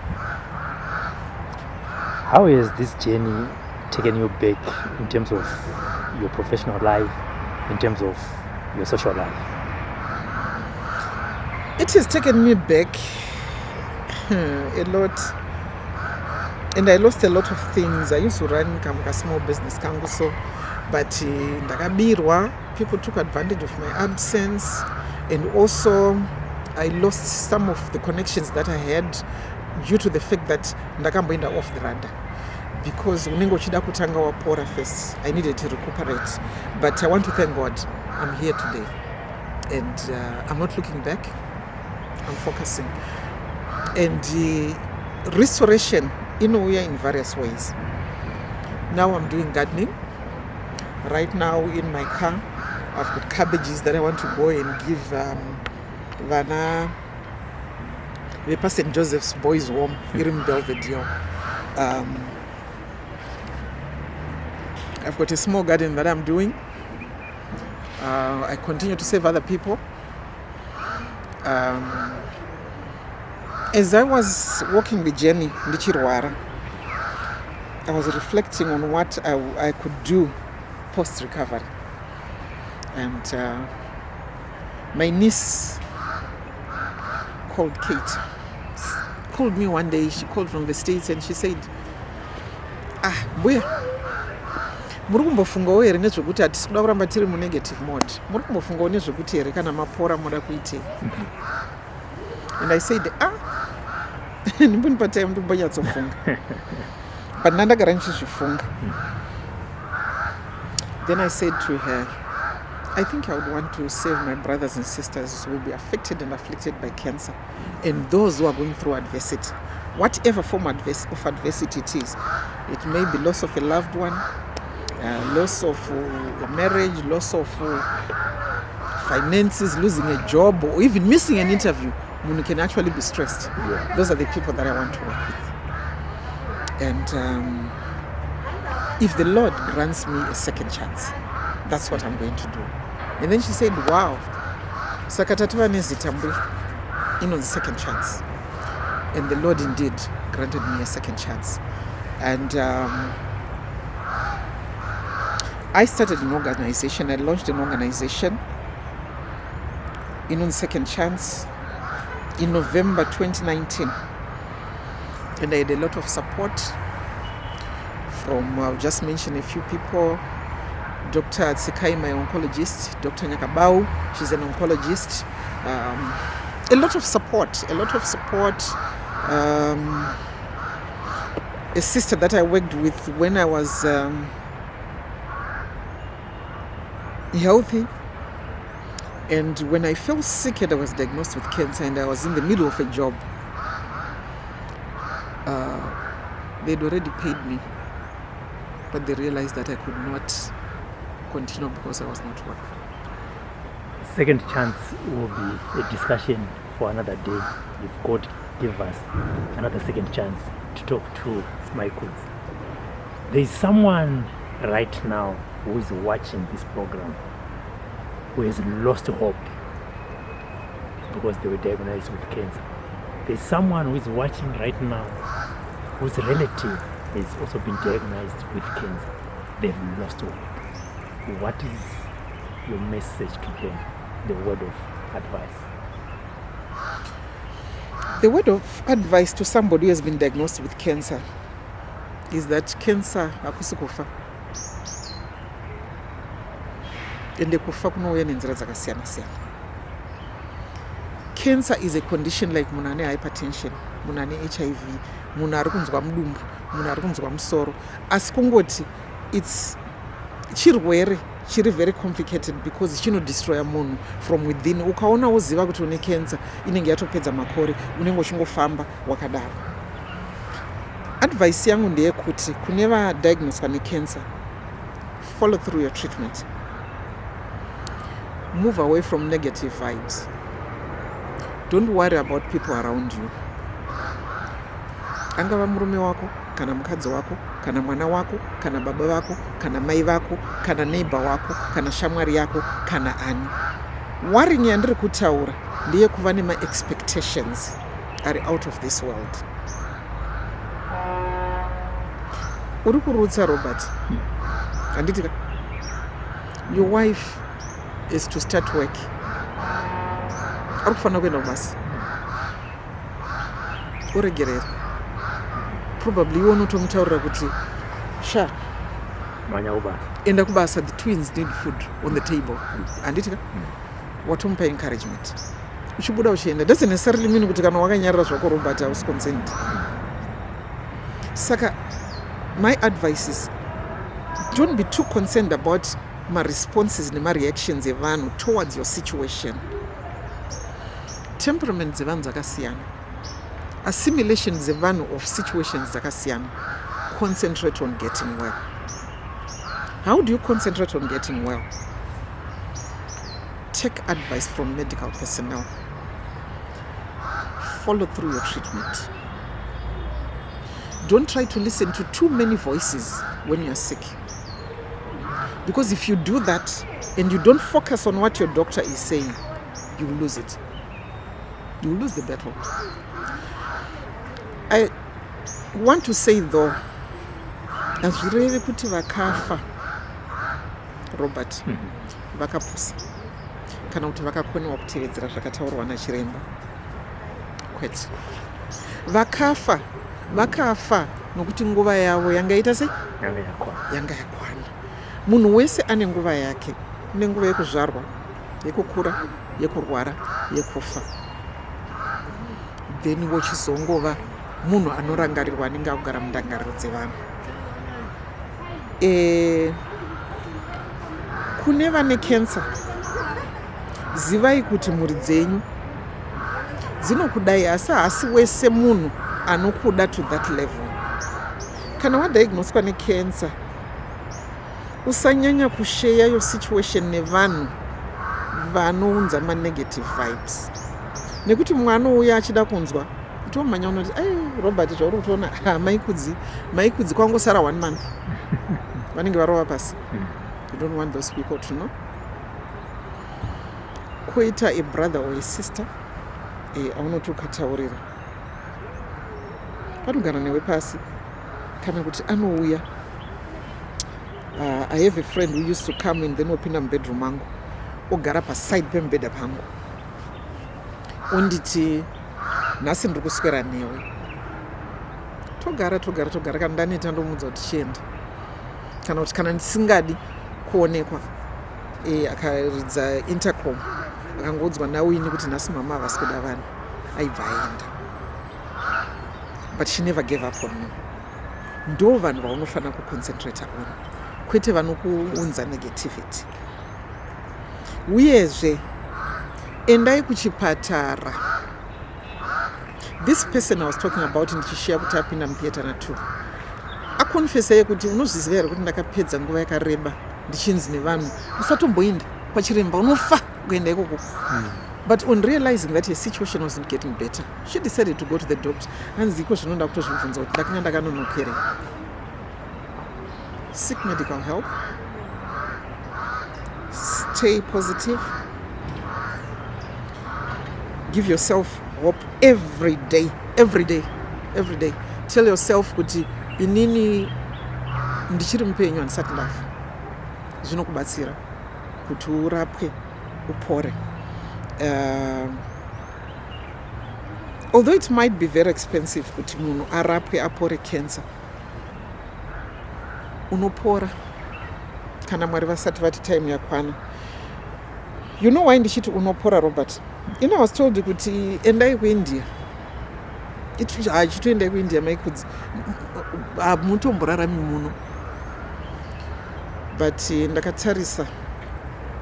How has this journey taken you back in terms of your professional life, in terms of your social life? It has taken me back a lot, and I lost a lot of things. I used to run a small business, but ndakabirwa, people took advantage of my absence, and also I lost some of the connections that I had due to the fact that ndakamboenda off the radar. Because unenge uchida kutanga wapora first, I needed to recuperate. But I want to thank God, I'm here today. And I'm not looking back, I'm focusing. And restoration, we are in various ways. Now I'm doing gardening. Right now in my car, I've got cabbages that I want to go and give Vana, the St. Joseph's Boys Home here in Belvedere. I've got a small garden that I'm doing. I continue to save other people. As I was walking the journey, Ndichirwara, I was reflecting on what I could do post-recovery. And my niece called Kate, called me one day. She called from the States and she said, Buya, muri kumbofungawo here nezvekuti hatisi kuda kuramba tiri mu negative mode. Muri kumbofungawo nezvekuti here kana mapora muda kuitei. And I said, ndimbonipa time ndimbonyatsofunga. But ndandagara ndichizvifunga. Then I said to her, I think I would want to save my brothers and sisters who will be affected and afflicted by cancer, and those who are going through adversity, whatever form of adversity it is. It may be loss of a loved one, loss of a marriage, loss of finances, losing a job, or even missing an interview. You can actually be stressed. Yeah. Those are the people that I want to work with. And if the Lord grants me a second chance, that's what I'm going to do. And then she said, wow, Sakatatua Nezitambwe, the second chance. And the Lord indeed granted me a second chance. And I started an organization. I launched an organization, the second chance, in November 2019. And I had a lot of support from, I'll just mention a few people. Dr. Chikowe, my oncologist, Dr. Nyakabau, she's an oncologist. A lot of support. A sister that I worked with when I was healthy, and when I fell sick and I was diagnosed with cancer and I was in the middle of a job, they'd already paid me, but they realized that I could not continue because I was not working. Second chance will be a discussion for another day. If God give us another second chance to talk to Michaels. There is someone right now who is watching this program who has lost hope because they were diagnosed with cancer. There's someone who is watching right now whose relative has also been diagnosed with cancer. They've lost hope. What is your message to them, the word of advice? The word of advice to somebody who has been diagnosed with cancer is that cancer akusi kufa. Ende kufa kunouya nenzira dzakasiyana siyana. Cancer is a condition like munhu ane hypertension, munhu ane HIV, munhu ari kunzwa mudumbu, munhu ari kunzwa musoro. Asi kungoti it's chirwere chiri very complicated because chinodestroya munhu from within. Ukaona woziva kuti une cancer inenge yatopedza makore, unenge uchingofamba wakadaro. Advice yangu ndeyekuti kune vadiagnoswa necancer, follow through your treatment. Move away from negative vibes. Don't worry about people around you. Angava murume wako, kana mukadzi wako, kana mwana wako, kana baba wako, kana mai vako, kana neighbor wako, kana shamwari yako, kana ani. Worrying yandiri kutaura ndiye kuva nema expectations are out of this world. Uri kurutsa Robert. Anditika. Your wife is to start work. Arikufana kuenda kubasa. Uregerera. Probably you want to mtaura kuti sha Manya ubasa. Enda kubasa, the twins need food on the table. Anditika. Watumpa encouragement. Uchibuda uchienda. Doesn't necessarily mean kuti kana wakanyarira zvako Robert was consent. Saka my advice is don't be too concerned about my responses and my reactions evanhu towards your situation. Temperament zevanhu dzakasiyana. Assimilation zevanhu of situations dzakasiyana. Concentrate on getting well. How do you concentrate on getting well? Take advice from medical personnel. Follow through your treatment. Don't try to listen to too many voices when you're sick. Because if you do that and you don't focus on what your doctor is saying, you will lose it. You will lose the battle. I want to say though, as really kuti vakafa, Robert, vakapusa, kana kuti vakakoniwa kutevedzera zvakataurwa nachiremba. Kwete. Vakafa nokuti nguva yavo yangaita sei? Yanga yakwana. Munhu wese ane nguva yake. Une nguva yekuzvarwa, yekukura, yekurwara, yekufa. Then wochizongova munhu anorangarirwa anenge akugara mundangariro dzevanhu. Kune vane cancer, zivai kuti mhuri dzenyu dzinokudai asi wese munhu anokuda to that level. Kana wadiagnoswa necancer, usanyanya kushare your situation nevanhu vanounza negative vibes. Nekuti mwana uya achida kunzwa utomanya unoti Robert zvauri kutoona maikudzi kwangosara 1 month. Vanenge varova pasi. You don't want those people to know. Kuita a brother or a sister aunoti ukataurira anogara newe pasi kana kuti anouya. I have a friend who used to come in then opinda mubedroom mangu ogara paside pemubhedha pangu onditi nhasi ndiri kuswera newe togara kana ndaneta ndomudza kuti chienda, kana kuti kana ndisingadi kuonekwa akaridza intercom akangodzwa nawini kuti nhasi mama havasi kuda vanhu, aibva aenda. But she never gave up on me. Ndo vanhu vaunofanira kuconcentrate on, kwete vanokuunza negativity. Uyezve endai kuchipatara. This person I was talking about ndichishaya kuti apinda mutheatre na2 akonfesei kuti unozviziva here kuti ndakapedza nguva yakareba ndichinzi nevanhu usatomboenda pachiremba unofa kuenda ikoko. But on realizing that her situation wasn't getting better, she decided to go to the doctor. Hanzi iko zvinoda kutozvibvunza kuti ndakanga ndakanonokere. Seek medical help. Stay positive. Give yourself hope every day. Tell yourself kuti inini ndichiri mupenyu handisati ndafa. Zvinokubatsira kuti urapwe upore. Although it might be very expensive kuti munhu arapwe apore cancer, unopora kana Mwari vasati vati time yakwana. You know why ndichiti unopora, Robert? I was told kuti endai kuIndia. Chitoendai kuIndia maikudzi hamutomborarami muno. But ndakatarisa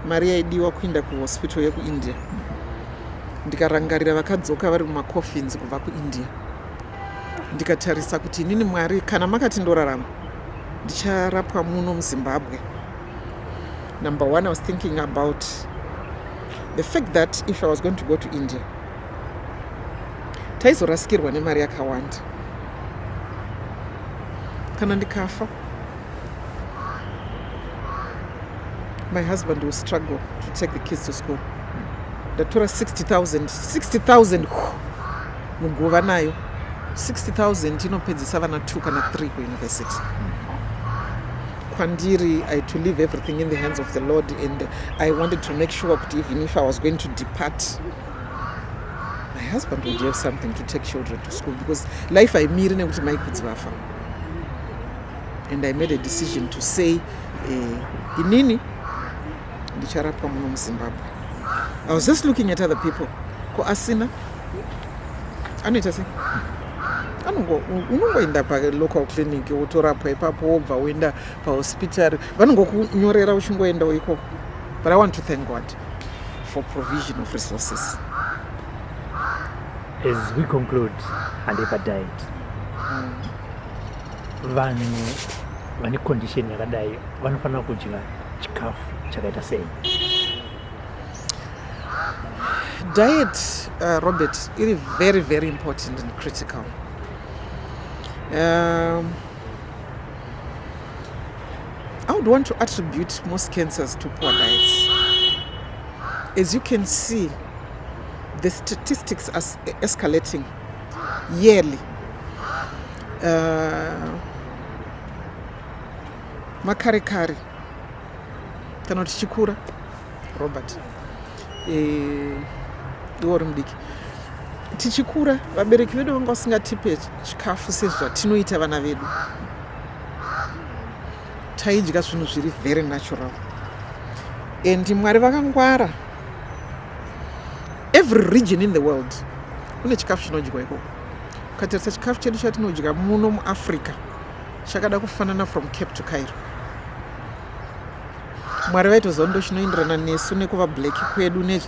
mari yaidiwa kuenda kuhospital yekuIndia, ndikarangarira vakadzoka vari mumacoffins kubva kuIndia, ndikatarisa kuti inini Mwari kana makati ndorarama ndicharapwa muno muZimbabwe. Number one, I was thinking about the fact that if I was going to go to India, taizorasikirwa nemari yakawanda. Kana ndikafa, my husband will struggle to take the kids to school. Ndatora 60,000 muguva nayo. 60,000 inopedzisa vana 2 kana 3 kuuniversity. Kwandiri, I had to leave everything in the hands of the Lord, and I wanted to make sure that even if I was going to depart, my husband would have something to take children to school, because life I miri nekuti maikudzi vafa. And I made a decision to say, inini ndicharapwa muno muZimbabwe. I was just looking at other people. Ko asina anoita sei? Unongoenda palocal clinic wotorapwa ipapo wobva woenda pahospital vanongokunyorera uchingoendawo ikoko. But I want to thank God for provision of resources. As we conclude Andepa diet, vanhu vane condition yakadai vanofanira kudya chikafu chakaita sei? Diet, Robert, it is very, very important and critical. I would want to attribute most cancers to poor diets. As you can see, the statistics are escalating yearly. Makarekare kana kuti chikura, Robert, iwori mudiki tichikura vabereki vedu vanga vasingatipe chikafu sezvatinoita vana vedu. Taidya zvinhu zviri very natural, and Mwari vakangwara. Every region in the world kune chikafu chinodyiwa ikoko. Ukatarisa chikafu chedu chatinodya muno muAfrica chakada kufanana from Cape to Cairo. Mwari vaitoziva ndo chinoenderana nesu nekuva black kwedu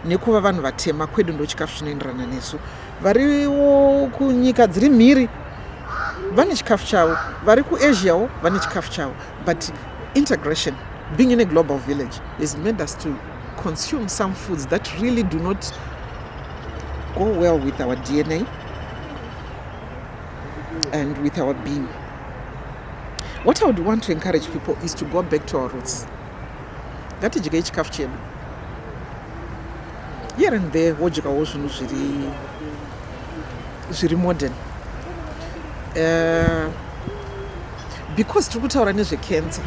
nekuva vanhu vatema kwedu ndo chikafu chinoenderana nesu. Variwo kunyika dziri mhiri vane chikafu chavo, vari kuAsiawo vane chikafu chavo. But integration, being in a global village, has made us to consume some foods that really do not go well with our DNA and with our being. What I would want to encourage people is to go back to our roots. Ngatidye chikafu chedu. Here and there wodyawo zvinhu zviri modern. Because tiri kutaura nezvecancer,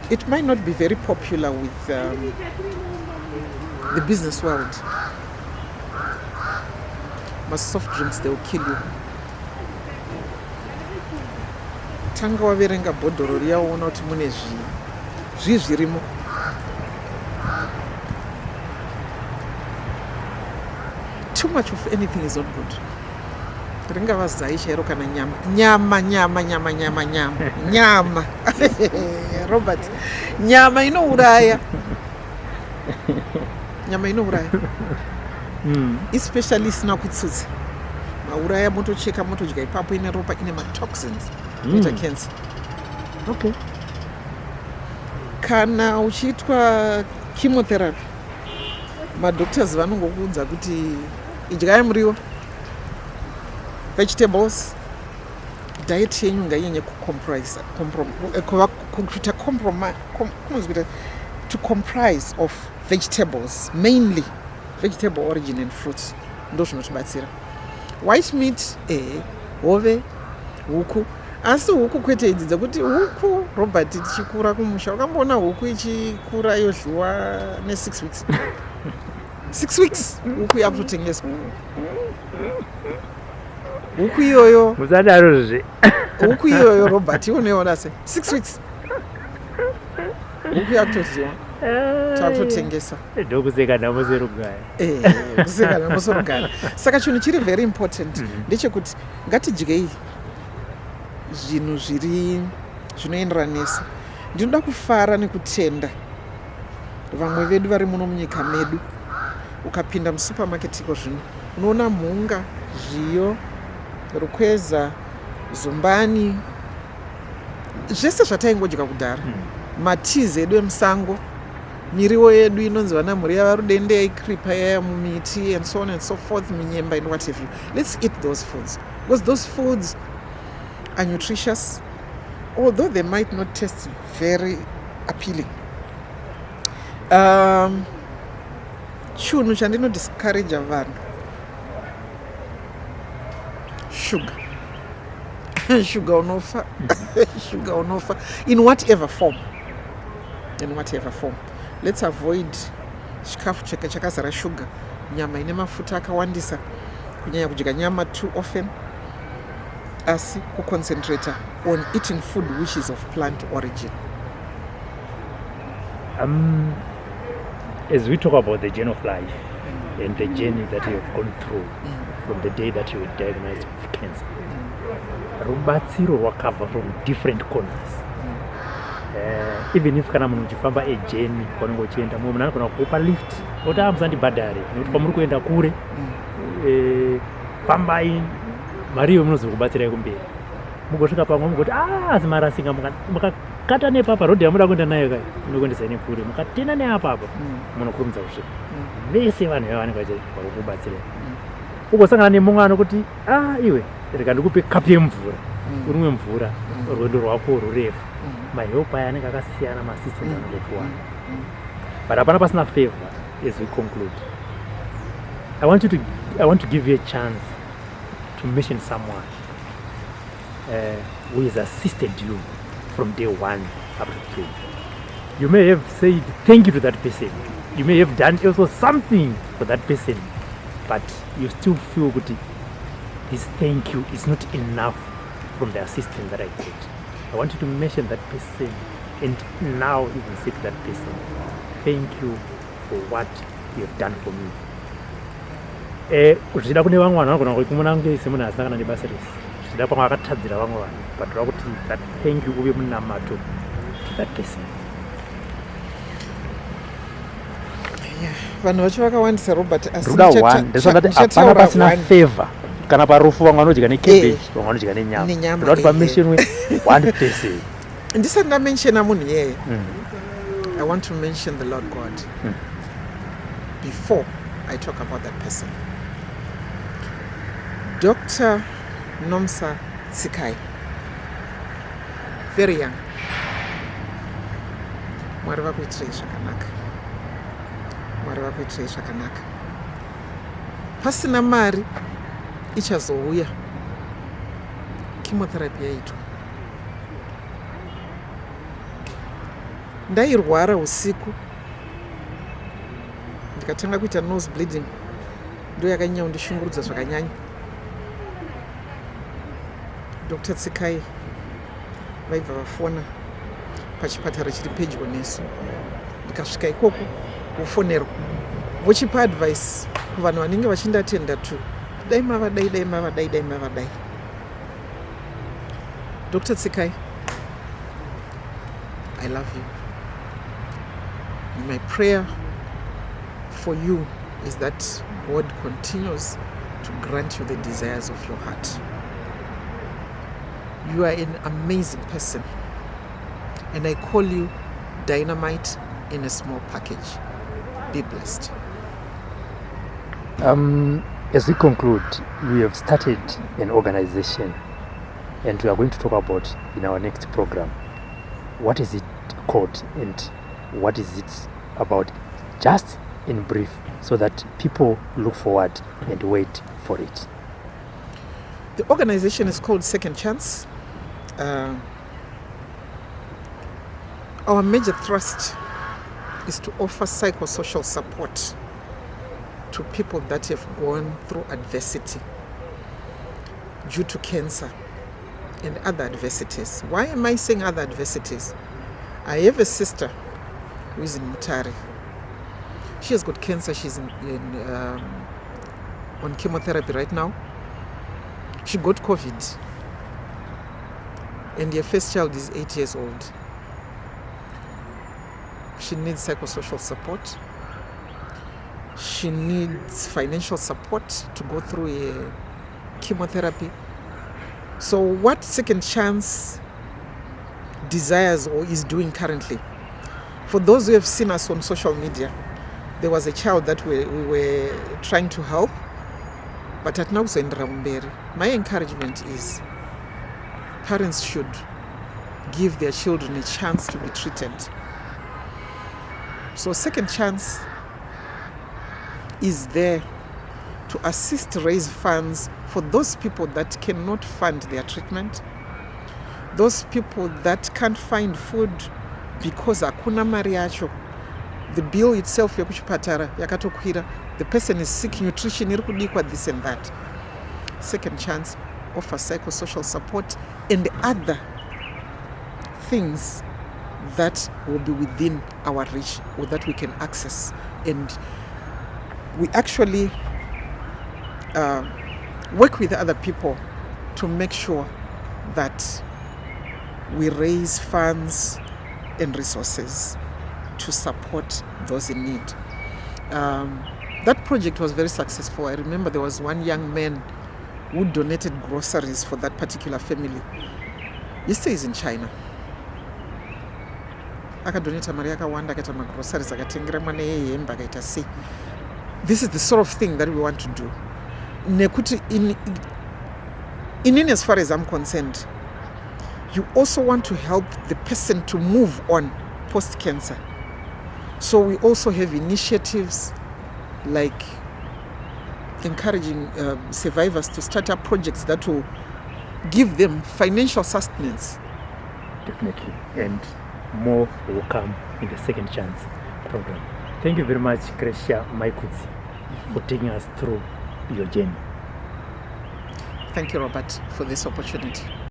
it might not be very popular with the business world. But soft drinks, they will kill you. tanga waverenga bhodhoro riya uona kuti mune zvirimo. Too much of anything is not good. Ringava zai chairo kana nyama Robert, nyama inouraya. Nyama inouraya. Especially isina kutsutsa. Mauraya motocheka motodya ipapo ine ropa ine matoxins ita cancer. Okay. Kana uchiitwa chemotherapy, madoctors vanongokuudza kuti idyai muriwo, vegetables, diet yenyu ngainyanye to comprise of vegetables, mainly vegetable origin and fruits. Ndo zvinotibatsira. White meat, hove, huku. Asi huku kwete idzi dzekuti huku Robert tichikura kumusha wakamboona huku ichikura yodliwa ne6 weeks. 6 weeks huku yakutotengeswa. Huku iyoyo musadarozve. Huku iyoyo Robert unoiona se 6 weeks. Huku yakutodliwa. Takutotengesa. Ndokuseka namoserugaya. Kuseka namoserugaya. Saka chinhu chiri very important ndechekuti ngatidyei zvinhu zvinoenderanesa. Ndinoda kufara nekutenda vamwe vedu vari muno munyika medu. Ukapinda musupermarket iko zvino unoona mhunga, zviyo, rukweza, zumbani, zvese zvataingodya kudhara. Matizi edu emusango, miriwo yedu inonzi vana mhuri yavarudende yaikripa yaya mumiti and so on and so forth, minyemba and what have you. Let's eat those foods because those foods are nutritious, although they might not taste very appealing. Chinhu chandinodiscourage vanhu, sugar unofa. Sugar unofa in whatever form. Let's avoid chikafu chakazara sugar, nyama ine mafuta akawandisa, kunyanya kudya nyama too often, asi kuconcentrate on eating food which is of plant origin. As we talk about the journey of life and the journey that you have gone through from the day that you were diagnosed with cancer, rubatsiro wakabva from different corners. Even if kana munhu uchifamba ejeni kwanenge uchienda mumwe munhu anogona kukupa lift oti musandibhadhare nekuti kwamuri kuenda kure, fambai, mari iyo munozokubatsirai kumberi. Mugosvika pamwe mugoti asi marasinga mukakata nepapa rodhi yamuda kuenda nayo kai inokuendesai nekure, mukatenda neapapa munokurumidza kusvika. Vese vanhu ivava vanenge vakukubatsirai. Ugosangana nemumwe anokuti iwe rega ndikupe kapu yemvura, unwe mvura, rwendo rwako rurefu. Mahelp aya anenge akasiyana, masistemu anongopiwana. But hapana pasina favor. As we conclude, I want to give you a chance to mention someone who has assisted you from day one up to today. You may have said thank you to that person. You may have done also something for that person, but you still feel that this thank you is not enough from the assistance that I got. I want you to mention that person and now even say to that person, thank you for what you have done for me. Uchida kune vamwe vanhu vanogona kumuna kunge semunhu asina kana nebasa rese. Uchida pamwe akatadzira vamwe vanhu, but rava kuti that thank you uve munamato to that person. Vanhu vacho vakawandisa Robert, asi ndisati hapana pasina favor. Kana parufu vamwe vanodya necabbage, vamwe vanodya nenyama. Ndokuti pamentionwe one person. Ndisati ndamenshena munhu yeye. I want to mention the Lord God before I talk about that person. Dr. Nomsa Chikowe, very young. Mwari vakuitirai zvakanaka. Pasina mari ichazouya chemotherapy yaitwa. Ndairwara usiku ndikatanga kuita nose bleeding, ndo yakanyanya kundishungurudza zvakanyanya. Dr. Chikowe vaibva vafona pachipatara chiri pedyo nesu. Ndikasvika ikoko vofonerwa vochipa advice kuvanhu vanenge vachindatenda tu, dai mavadai, dai mavadai, dai mavadai. Dr. Chikowe, I love you. My prayer for you is that God continues to grant you the desires of your heart. You are an amazing person, and I call you dynamite in a small package. Be blessed. As we conclude, we have started an organization, and we are going to talk about in our next program. What is it called and what is it about? Just in brief, so that people look forward and wait for it. The organization is called Second Chance. Our major thrust is to offer psychosocial support to people that have gone through adversity due to cancer and other adversities. Why am I saying other adversities? I have a sister who is in Mutare. She has got cancer. She's on chemotherapy right now. She got COVID, and her first child is 8 years old. She needs psychosocial support. She needs financial support to go through a chemotherapy. So what Second Chance desires or is doing currently, for those who have seen us on social media, there was a child that we were trying to help, but at now in Ramberi. My encouragement is parents should give their children a chance to be treated. So Second Chance is there to assist raise funds for those people that cannot fund their treatment, those people that can't find food because hakuna mari yacho. The bill itself yekuchipatara yakatokwira, the person is sick, nutrition iri kudikwa, this and that. Second Chance offers psychosocial support and other things that will be within our reach or that we can access. And we actually work with other people to make sure that we raise funds and resources to support those in need. That project was very successful. I remember there was one young man who donated groceries for that particular family. He stays in China. Akadonata mari yakawanda akaita magroceries akatengera mwana yehembe akaita sei. This is the sort of thing that we want to do. Nekuti in as far as I'm concerned, you also want to help the person to move on post-cancer. So we also have initiatives like encouraging survivors to start up projects that will give them financial sustenance. Definitely. And more will come in the Second Chance program. Thank you very much, Cresia Maikudzi, for taking us through your journey. Thank you, Robert, for this opportunity.